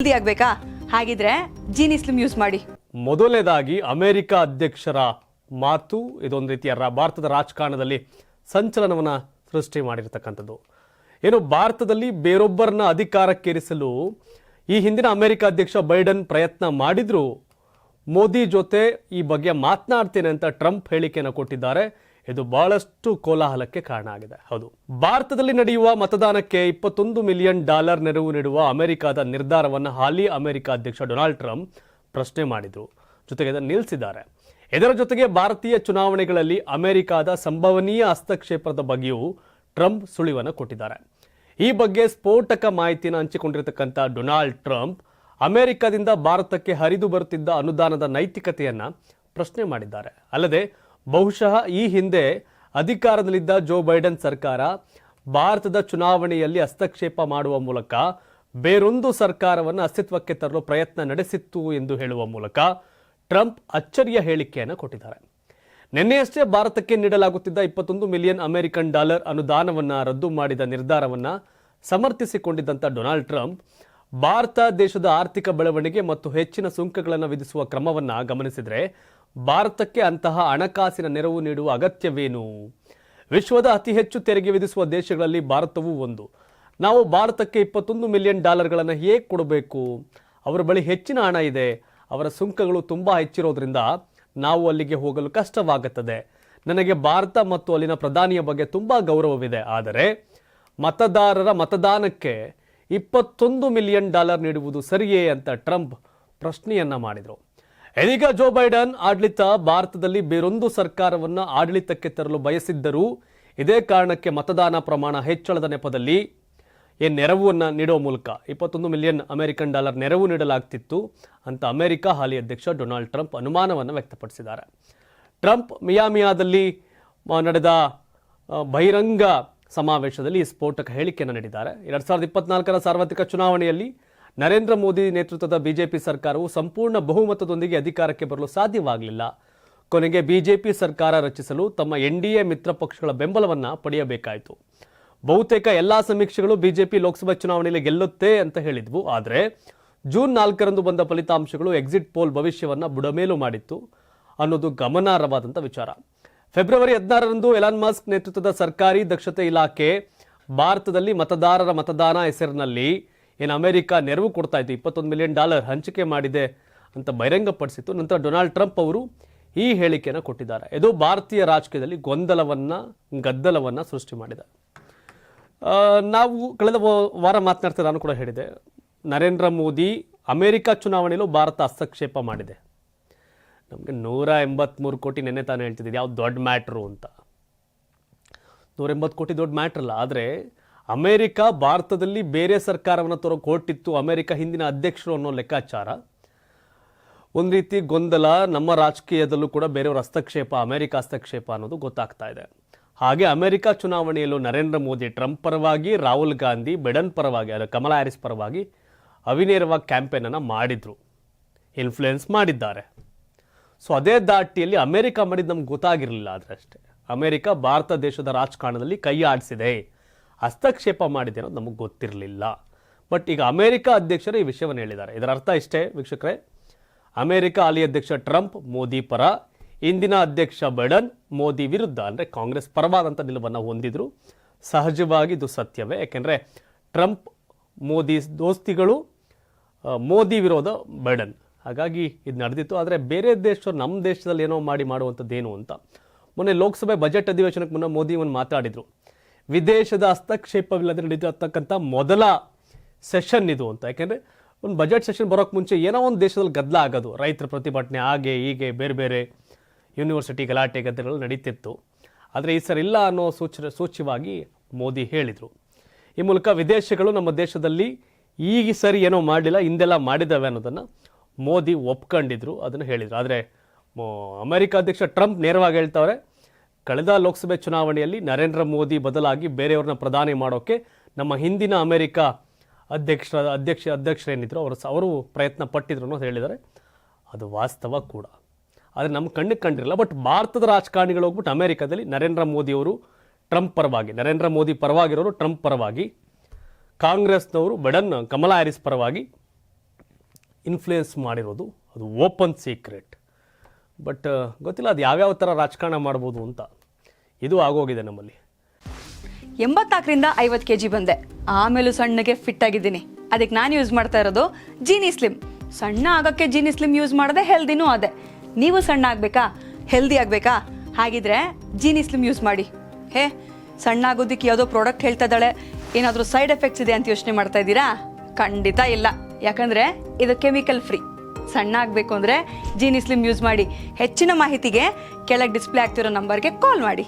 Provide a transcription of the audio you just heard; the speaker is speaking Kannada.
ಜಲ್ದಿ ಆಗ್ಬೇಕಾ? ಹಾಗಿದ್ರೆ ಜೀನಿ ಸ್ಲಿಮ್ ಯೂಸ್ ಮಾಡಿ. ಮೊದಲನೇದಾಗಿ ಅಮೆರಿಕ ಅಧ್ಯಕ್ಷರ ಮಾತು ಇದೊಂದು ರೀತಿಯ ಭಾರತದ ರಾಜಕಾರಣದಲ್ಲಿ ಸಂಚಲನವನ್ನ ಸೃಷ್ಟಿ ಮಾಡಿರ್ತಕ್ಕಂಥದ್ದು. ಏನು ಭಾರತದಲ್ಲಿ ಬೇರೊಬ್ಬರನ್ನ ಅಧಿಕಾರಕ್ಕೇರಿಸಲು ಈ ಹಿಂದಿನ ಅಮೆರಿಕ ಅಧ್ಯಕ್ಷ ಬೈಡನ್ ಪ್ರಯತ್ನ ಮಾಡಿದ್ರು, ಮೋದಿ ಜೊತೆ ಈ ಬಗ್ಗೆ ಮಾತನಾಡ್ತೇನೆ ಅಂತ ಟ್ರಂಪ್ ಹೇಳಿಕೆಯನ್ನು ಕೊಟ್ಟಿದ್ದಾರೆ. ಇದು ಬಹಳಷ್ಟು ಕೋಲಾಹಲಕ್ಕೆ ಕಾರಣ ಆಗಿದೆ. ಹೌದು, ಭಾರತದಲ್ಲಿ ನಡೆಯುವ ಮತದಾನಕ್ಕೆ $21 ಮಿಲಿಯನ್ ನೆರವು ನೀಡುವ ಅಮೆರಿಕದ ನಿರ್ಧಾರವನ್ನು ಹಾಲಿ ಅಮೆರಿಕ ಅಧ್ಯಕ್ಷ ಡೊನಾಲ್ಡ್ ಟ್ರಂಪ್ ಪ್ರಶ್ನೆ ಮಾಡಿದ್ರು, ಜೊತೆಗೆ ಅದನ್ನು ನಿಲ್ಲಿಸಿದ್ದಾರೆ. ಇದರ ಜೊತೆಗೆ ಭಾರತೀಯ ಚುನಾವಣೆಗಳಲ್ಲಿ ಅಮೆರಿಕದ ಸಂಭವನೀಯ ಹಸ್ತಕ್ಷೇಪದ ಬಗ್ಗೆಯೂ ಟ್ರಂಪ್ ಸುಳಿವನ್ನು ಕೊಟ್ಟಿದ್ದಾರೆ. ಈ ಬಗ್ಗೆ ಸ್ಫೋಟಕ ಮಾಹಿತಿಯನ್ನು ಹಂಚಿಕೊಂಡಿರತಕ್ಕಂಥ ಡೊನಾಲ್ಡ್ ಟ್ರಂಪ್ ಅಮೆರಿಕದಿಂದ ಭಾರತಕ್ಕೆ ಹರಿದು ಬರುತ್ತಿದ್ದ ಅನುದಾನದ ನೈತಿಕತೆಯನ್ನ ಪ್ರಶ್ನೆ ಮಾಡಿದ್ದಾರೆ. ಅಲ್ಲದೆ ಬಹುಶಃ ಈ ಹಿಂದೆ ಅಧಿಕಾರದಲ್ಲಿದ್ದ ಜೋ ಬೈಡನ್ ಸರ್ಕಾರ ಭಾರತದ ಚುನಾವಣೆಯಲ್ಲಿ ಹಸ್ತಕ್ಷೇಪ ಮಾಡುವ ಮೂಲಕ ಬೇರೊಂದು ಸರ್ಕಾರವನ್ನು ಅಸ್ತಿತ್ವಕ್ಕೆ ತರಲು ಪ್ರಯತ್ನ ನಡೆಸಿತ್ತು ಎಂದು ಹೇಳುವ ಮೂಲಕ ಟ್ರಂಪ್ ಅಚ್ಚರಿಯ ಹೇಳಿಕೆಯನ್ನು ಕೊಟ್ಟಿದ್ದಾರೆ. ನಿನ್ನೆಯಷ್ಟೇ ಭಾರತಕ್ಕೆ ನೀಡಲಾಗುತ್ತಿದ್ದ $21 ಮಿಲಿಯನ್ ಅಮೆರಿಕನ್ ಅನುದಾನವನ್ನು ರದ್ದು ಮಾಡಿದ ನಿರ್ಧಾರವನ್ನು ಸಮರ್ಥಿಸಿಕೊಂಡಿದ್ದಂಥ ಡೊನಾಲ್ಡ್ ಟ್ರಂಪ್ ಭಾರತ ದೇಶದ ಆರ್ಥಿಕ ಬೆಳವಣಿಗೆ ಮತ್ತು ಹೆಚ್ಚಿನ ಸುಂಕಗಳನ್ನು ವಿಧಿಸುವ ಕ್ರಮವನ್ನು ಗಮನಿಸಿದರೆ ಭಾರತಕ್ಕೆ ಅಂತಹ ಹಣಕಾಸಿನ ನೆರವು ನೀಡುವ ಅಗತ್ಯವೇನು? ವಿಶ್ವದ ಅತಿ ಹೆಚ್ಚು ತೆರಿಗೆ ವಿಧಿಸುವ ದೇಶಗಳಲ್ಲಿ ಭಾರತವೂ ಒಂದು. ನಾವು ಭಾರತಕ್ಕೆ $21 ಮಿಲಿಯನ್ ಹೇಗೆ ಕೊಡಬೇಕು? ಅವರ ಬಳಿ ಹೆಚ್ಚಿನ ಹಣ ಇದೆ, ಅವರ ಸುಂಕಗಳು ತುಂಬಾ ಹೆಚ್ಚಿರೋದ್ರಿಂದ ನಾವು ಅಲ್ಲಿಗೆ ಹೋಗಲು ಕಷ್ಟವಾಗುತ್ತದೆ. ನನಗೆ ಭಾರತ ಮತ್ತು ಅಲ್ಲಿನ ಪ್ರಧಾನಿಯ ಬಗ್ಗೆ ತುಂಬಾ ಗೌರವವಿದೆ, ಆದರೆ ಮತದಾರರ ಮತದಾನಕ್ಕೆ $21 ಮಿಲಿಯನ್ ನೀಡುವುದು ಸರಿಯೇ ಅಂತ ಟ್ರಂಪ್ ಪ್ರಶ್ನೆಯನ್ನ ಮಾಡಿದರು. ಇದೀಗ ಜೋ ಬೈಡನ್ ಆಡಳಿತ ಭಾರತದಲ್ಲಿ ಬೇರೊಂದು ಸರ್ಕಾರವನ್ನು ಆಡಳಿತಕ್ಕೆ ತರಲು ಬಯಸಿದ್ದರೂ ಇದೇ ಕಾರಣಕ್ಕೆ ಮತದಾನ ಪ್ರಮಾಣ ಹೆಚ್ಚಳದ ನೆಪದಲ್ಲಿ ಈ ನೆರವನ್ನು ನೀಡುವ ಮೂಲಕ $21 ಮಿಲಿಯನ್ ಅಮೆರಿಕನ್ ನೆರವು ನೀಡಲಾಗ್ತಿತ್ತು ಅಂತ ಅಮೆರಿಕ ಹಾಲಿ ಅಧ್ಯಕ್ಷ ಡೊನಾಲ್ಡ್ ಟ್ರಂಪ್ ಅನುಮಾನವನ್ನು ವ್ಯಕ್ತಪಡಿಸಿದ್ದಾರೆ. ಟ್ರಂಪ್ ಮಿಯಾಮಿಯಾದಲ್ಲಿ ನಡೆದ ಬಹಿರಂಗ ಸಮಾವೇಶದಲ್ಲಿ ಈ ಸ್ಫೋಟಕ ಹೇಳಿಕೆಯನ್ನು ನೀಡಿದ್ದಾರೆ. 2024ರ ಸಾರ್ವತ್ರಿಕ ಚುನಾವಣೆಯಲ್ಲಿ ನರೇಂದ್ರ ಮೋದಿ ನೇತೃತ್ವದ ಬಿಜೆಪಿ ಸರ್ಕಾರವು ಸಂಪೂರ್ಣ ಬಹುಮತದೊಂದಿಗೆ ಅಧಿಕಾರಕ್ಕೆ ಬರಲು ಸಾಧ್ಯವಾಗಲಿಲ್ಲ. ಕೊನೆಗೆ ಬಿಜೆಪಿ ಸರ್ಕಾರ ರಚಿಸಲು ತಮ್ಮ ಎನ್ಡಿಎ ಮಿತ್ರ ಪಕ್ಷಗಳ ಬೆಂಬಲವನ್ನು ಪಡೆಯಬೇಕಾಯಿತು. ಬಹುತೇಕ ಎಲ್ಲಾ ಸಮೀಕ್ಷೆಗಳು ಬಿಜೆಪಿ ಲೋಕಸಭಾ ಚುನಾವಣೆಯಲ್ಲಿ ಗೆಲ್ಲುತ್ತೆ ಅಂತ ಹೇಳಿದ್ವು. ಆದರೆ ಜೂನ್ 4ರಂದು ಬಂದ ಫಲಿತಾಂಶಗಳು ಎಕ್ಸಿಟ್ ಪೋಲ್ ಭವಿಷ್ಯವನ್ನ ಬುಡಮೇಲು ಮಾಡಿತ್ತು ಅನ್ನೋದು ಗಮನಾರ್ಹವಾದಂಥ ವಿಚಾರ. ಫೆಬ್ರವರಿ 16ರಂದು ಎಲಾನ್ ಮಸ್ಕ್ ನೇತೃತ್ವದ ಸರ್ಕಾರಿ ದಕ್ಷತೆ ಇಲಾಖೆ ಭಾರತದಲ್ಲಿ ಮತದಾರರ ಮತದಾನ ಹೆಸರಿನಲ್ಲಿ ಏನು ಅಮೆರಿಕ ನೆರವು ಕೊಡ್ತಾ ಇತ್ತು, $21 ಮಿಲಿಯನ್ ಹಂಚಿಕೆ ಮಾಡಿದೆ ಅಂತ ಬಹಿರಂಗಪಡಿಸಿತ್ತು. ನಂತರ ಡೊನಾಲ್ಡ್ ಟ್ರಂಪ್ ಅವರು ಈ ಹೇಳಿಕೆಯನ್ನು ಕೊಟ್ಟಿದ್ದಾರೆ. ಇದು ಭಾರತೀಯ ರಾಜಕೀಯದಲ್ಲಿ ಗದ್ದಲವನ್ನ ಸೃಷ್ಟಿ ಮಾಡಿದೆ. ನಾವು ಕಳೆದ ವಾರ ಮಾತನಾಡ್ತಾ ನಾನು ಕೂಡ ಹೇಳಿದೆ, ನರೇಂದ್ರ ಮೋದಿ ಅಮೆರಿಕ ಚುನಾವಣೆಯಲ್ಲೂ ಭಾರತ ಹಸ್ತಕ್ಷೇಪ ಮಾಡಿದೆ. ನಮಗೆ 183 ಕೋಟಿ ನೆನ್ನೆ ತಾನು ಹೇಳ್ತಿದ್ದೆ, ಯಾವ್ದು ದೊಡ್ಡ ಮ್ಯಾಟ್ರು ಅಂತ. 180 ಕೋಟಿ ದೊಡ್ಡ ಮ್ಯಾಟ್ರ್ ಅಲ್ಲ, ಆದರೆ ಅಮೆರಿಕ ಭಾರತದಲ್ಲಿ ಬೇರೆ ಸರ್ಕಾರವನ್ನು ತರೋಕೆ ಹೊರಟಿತ್ತು ಅಮೆರಿಕ ಹಿಂದಿನ ಅಧ್ಯಕ್ಷರು ಅನ್ನೋ ಲೆಕ್ಕಾಚಾರ. ಒಂದು ರೀತಿ ಗೊಂದಲ, ನಮ್ಮ ರಾಜಕೀಯದಲ್ಲೂ ಕೂಡ ಬೇರೆಯವರ ಹಸ್ತಕ್ಷೇಪ, ಅಮೆರಿಕ ಹಸ್ತಕ್ಷೇಪ ಅನ್ನೋದು ಗೊತ್ತಾಗ್ತಾ ಇದೆ. ಹಾಗೆ ಅಮೆರಿಕ ಚುನಾವಣೆಯಲ್ಲೂ ನರೇಂದ್ರ ಮೋದಿ ಟ್ರಂಪ್ ಪರವಾಗಿ, ರಾಹುಲ್ ಗಾಂಧಿ ಬೈಡನ್ ಪರವಾಗಿ, ಅದು ಕಮಲಾ ಹ್ಯಾರಿಸ್ ಪರವಾಗಿ ಅವಿನೇರವಾಗಿ ಕ್ಯಾಂಪೇನನ್ನು ಮಾಡಿದ್ರು, ಇನ್ಫ್ಲೂಯೆನ್ಸ್ ಮಾಡಿದ್ದಾರೆ. ಸೊ ಅದೇ ದಾಟಿಯಲ್ಲಿ ಅಮೆರಿಕ ಮಾಡಿದ್ದು ನಮ್ಗೆ ಗೊತ್ತಾಗಿರಲಿಲ್ಲ. ಆದರೆ ಅಷ್ಟೇ, ಅಮೆರಿಕ ಭಾರತ ದೇಶದ ರಾಜಕಾರಣದಲ್ಲಿ ಕೈ ಆಡಿಸಿದೆ, ಹಸ್ತಕ್ಷೇಪ ಮಾಡಿದೆ ಅನ್ನೋದು ನಮಗೆ ಗೊತ್ತಿರಲಿಲ್ಲ. ಬಟ್ ಈಗ ಅಮೆರಿಕ ಅಧ್ಯಕ್ಷರು ಈ ವಿಷಯವನ್ನು ಹೇಳಿದ್ದಾರೆ. ಇದರ ಅರ್ಥ ಇಷ್ಟೇ ವೀಕ್ಷಕರೇ, ಅಮೆರಿಕ ಹಾಲಿ ಅಧ್ಯಕ್ಷ ಟ್ರಂಪ್ ಮೋದಿ ಪರ, ಇಂದಿನ ಅಧ್ಯಕ್ಷ ಬೈಡನ್ ಮೋದಿ ವಿರುದ್ಧ, ಅಂದರೆ ಕಾಂಗ್ರೆಸ್ ಪರವಾದಂಥ ನಿಲುವನ್ನು ಹೊಂದಿದ್ರು. ಸಹಜವಾಗಿ ಇದು ಸತ್ಯವೇ, ಯಾಕೆಂದರೆ ಟ್ರಂಪ್ ಮೋದಿ ದೋಸ್ತಿಗಳು, ಮೋದಿ ವಿರೋಧ ಬೈಡನ್, ಹಾಗಾಗಿ ಇದು ನಡೆದಿತ್ತು. ಆದರೆ ಬೇರೆ ದೇಶರು ನಮ್ಮ ದೇಶದಲ್ಲಿ ಏನೋ ಮಾಡುವಂಥದ್ದೇನು ಅಂತ ಮೊನ್ನೆ ಲೋಕಸಭೆ ಬಜೆಟ್ ಅಧಿವೇಶನಕ್ಕೆ ಮುನ್ನ ಮೋದಿ ಒಂದು ಮಾತಾಡಿದರು. ವಿದೇಶದ ಹಸ್ತಕ್ಷೇಪವಿಲ್ಲದೆ ನಡೀತಕ್ಕಂಥ ಮೊದಲ ಸೆಷನ್ ಇದು ಅಂತ. ಯಾಕೆಂದರೆ ಒಂದು ಬಜೆಟ್ ಸೆಷನ್ ಬರೋಕ್ಕೆ ಮುಂಚೆ ಏನೋ ಒಂದು ದೇಶದಲ್ಲಿ ಗದ್ದಲ ಆಗೋದು, ರೈತರ ಪ್ರತಿಭಟನೆ, ಹಾಗೆ ಹೀಗೆ ಬೇರೆ ಬೇರೆ ಯೂನಿವರ್ಸಿಟಿ ಗಲಾಟೆ ಗದ್ದಲಗಳು ನಡೀತಿತ್ತು. ಆದರೆ ಈ ಸರಿ ಇಲ್ಲ ಅನ್ನೋ ಸೂಚ್ಯವಾಗಿ ಮೋದಿ ಹೇಳಿದರು. ಈ ಮೂಲಕ ವಿದೇಶಗಳು ನಮ್ಮ ದೇಶದಲ್ಲಿ ಈಗ ಸರಿ ಏನೋ ಮಾಡಲಿಲ್ಲ, ಹಿಂದೆಲ್ಲ ಮಾಡಿದ್ದಾವೆ ಅನ್ನೋದನ್ನು ಮೋದಿ ಒಪ್ಕೊಂಡಿದ್ರು, ಅದನ್ನು ಹೇಳಿದರು. ಆದರೆ ಅಮೆರಿಕ ಅಧ್ಯಕ್ಷ ಟ್ರಂಪ್ ನೇರವಾಗಿ ಹೇಳ್ತಾವ್ರೆ, ಕಳೆದ ಲೋಕಸಭೆ ಚುನಾವಣೆಯಲ್ಲಿ ನರೇಂದ್ರ ಮೋದಿ ಬದಲಾಗಿ ಬೇರೆಯವ್ರನ್ನ ಪ್ರಧಾನಿ ಮಾಡೋಕ್ಕೆ ನಮ್ಮ ಹಿಂದಿನ ಅಮೆರಿಕ ಅಧ್ಯಕ್ಷರೇನಿದ್ರು ಅವರು ಪ್ರಯತ್ನ ಪಟ್ಟಿದ್ರು ಅನ್ನೋದು ಹೇಳಿದ್ದಾರೆ. ಅದು ವಾಸ್ತವ ಕೂಡ, ಆದರೆ ನಮ್ಮ ಕಣ್ಣಿಗೆ ಕಂಡಿರಲ್ಲ. ಬಟ್ ಭಾರತದ ರಾಜಕಾರಣಿಗಳು ಹೋಗ್ಬಿಟ್ಟು ಅಮೆರಿಕದಲ್ಲಿ ನರೇಂದ್ರ ಮೋದಿಯವರು ಟ್ರಂಪ್ ಪರವಾಗಿ, ನರೇಂದ್ರ ಮೋದಿ ಪರವಾಗಿರೋರು ಟ್ರಂಪ್ ಪರವಾಗಿ, ಕಾಂಗ್ರೆಸ್ನವರು ಬೈಡನ್ ಕಮಲಾ ಹ್ಯಾರಿಸ್ ಪರವಾಗಿ ಇನ್ಫ್ಲೂಯೆನ್ಸ್ ಮಾಡಿರೋದು, ಅದು ಓಪನ್ ಸೀಕ್ರೆಟ್. ಬಟ್ ಗೊತ್ತಿಲ್ಲ ಅದು ಯಾವ್ಯಾವ ಥರ ರಾಜಕಾರಣ ಮಾಡ್ಬೋದು ಅಂತ. ಇದು ಆಗೋಗಿದೆ ನಮ್ಮಲ್ಲಿ. 84ರಿಂದ 50 kg ಬಂದೆ, ಆಮೇಲೂ ಸಣ್ಣಗೆ ಫಿಟ್ ಆಗಿದ್ದೀನಿ. ಅದಕ್ಕೆ ನಾನು ಯೂಸ್ ಮಾಡ್ತಾ ಇರೋದು ಜೀನಿ ಸ್ಲಿಮ್. ಸಣ್ಣ ಆಗೋಕ್ಕೆ ಜೀನಿ ಸ್ಲಿಮ್ ಯೂಸ್ ಮಾಡಿದೆ, ಹೆಲ್ದಿನೂ ಅದೇ. ನೀವು ಸಣ್ಣ ಆಗಬೇಕಾ, ಹೆಲ್ದಿ ಆಗಬೇಕಾ? ಹಾಗಿದ್ರೆ ಜೀನಿ ಸ್ಲಿಮ್ ಯೂಸ್ ಮಾಡಿ. ಸಣ್ಣ ಆಗೋದಕ್ಕೆ ಯಾವುದೋ ಪ್ರಾಡಕ್ಟ್ ಹೇಳ್ತಾ ಇದ್ದಾಳೆ, ಏನಾದರೂ ಸೈಡ್ ಎಫೆಕ್ಟ್ಸ್ ಇದೆ ಅಂತ ಯೋಚನೆ ಮಾಡ್ತಾ ಇದ್ದೀರಾ? ಖಂಡಿತ ಇಲ್ಲ, ಯಾಕಂದರೆ ಇದು ಕೆಮಿಕಲ್ ಫ್ರೀ. ಸಣ್ಣ ಆಗಬೇಕು ಅಂದರೆ ಜೀನಿ ಸ್ಲಿಮ್ ಯೂಸ್ ಮಾಡಿ. ಹೆಚ್ಚಿನ ಮಾಹಿತಿಗೆ ಕೆಳಗೆ ಡಿಸ್ಪ್ಲೇ ಆಗ್ತಿರೋ ನಂಬರ್ಗೆ ಕಾಲ್ ಮಾಡಿ.